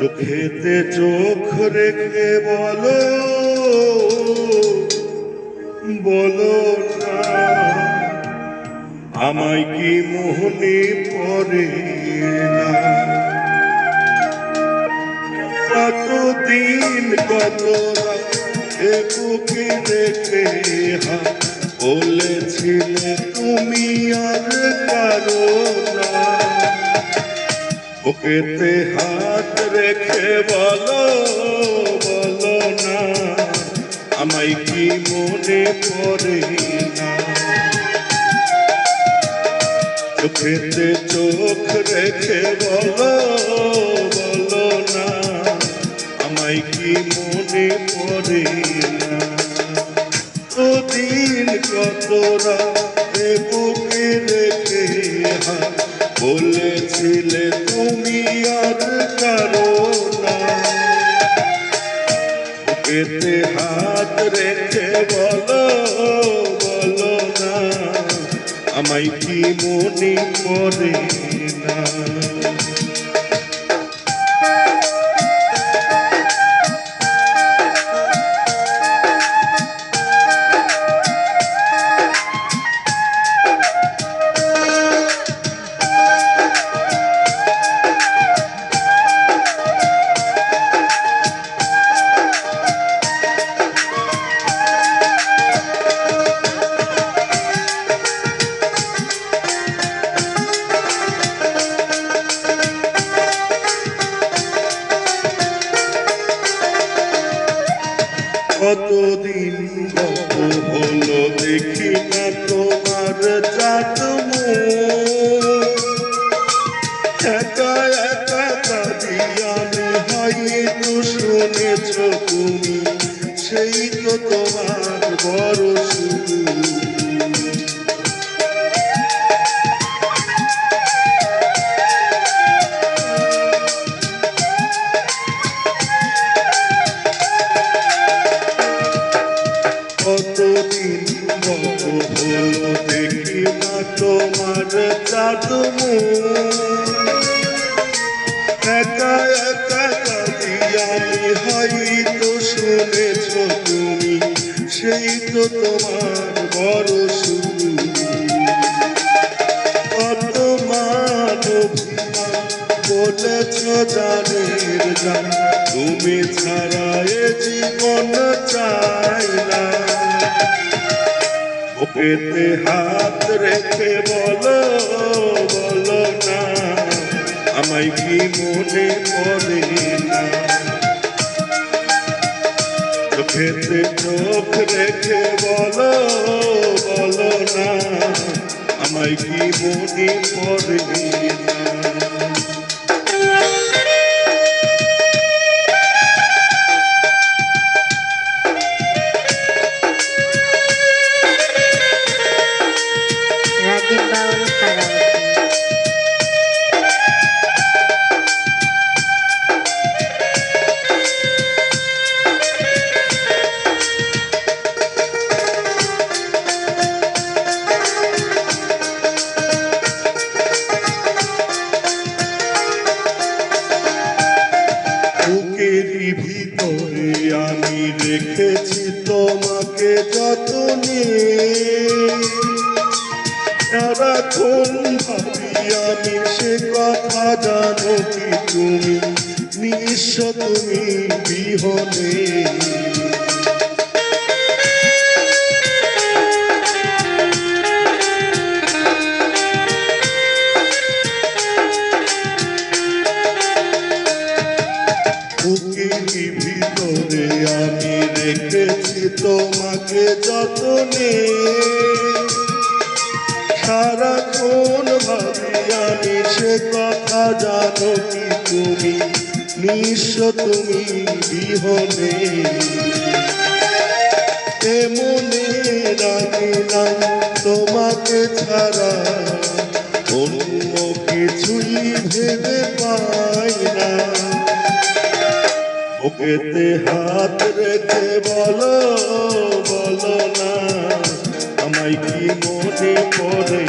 চোখেতে চোখ রেখে বলো বলো না আমায় কি মোহনে পড়ে না। কতদিন কত বুকে রেখে বলেছিলে তুমি আর কারো না। বুকেতে হাত রেখে বলো বলো না আমায় কি মনে পড়ে না। চোখেতে চোখ রেখে বলো বলো না আমায় কি মনে পড়ে না। দিন কত রাতে বুকে রেখে বলেছিলে তুমি আর কারো না। বুকেতে হাত রেখে বলো বলো না আমায় কি মনে পড়ে না। কতদিন কত হলো দেখি না তোমার চাঁদ মুখ। একা একা কাঁদি আমি হয়তো শুনেছ তুমি সেই তো তোমার বড় সুখ। কতদিন কত হলো দেখি না তোমার চাঁদ মুখ। একা একা কাঁদি আমি হয়তো শুনেছ তুমি সেই তো তোমার বড় সুখ। কত মানব বলেছ জানের জান তুমি ছাড়া এ জীবন চাই না। বুকেতে হাত রেখে বলো বলো না আমায় কি মনে পড়ে না। চোখেতে চোখ রেখে বলো বলো না আমায় কি মনে পড়ে না। বুকেরই ভিতরে আমি রেখেছি তোমাকে যতনে। সারাক্ষণ ভাবি আমি সে কথা জানো কি তুমি নিঃস্ব তুমি বিহনে। বুকেরই ভিতরে আমি রেখেছি তোমাকে যতনে। সারাক্ষণ ভাবি আমি সে কথা জানো কি তুমি নিঃস্ব তুমি বিহনে। মনে রাখিলাম তোমাকে ছাড়া অন্য কিছুই ভেবে পাই না। বুকেতে হাত রেখে বলো বলো না আমায় কি মনে পড়ে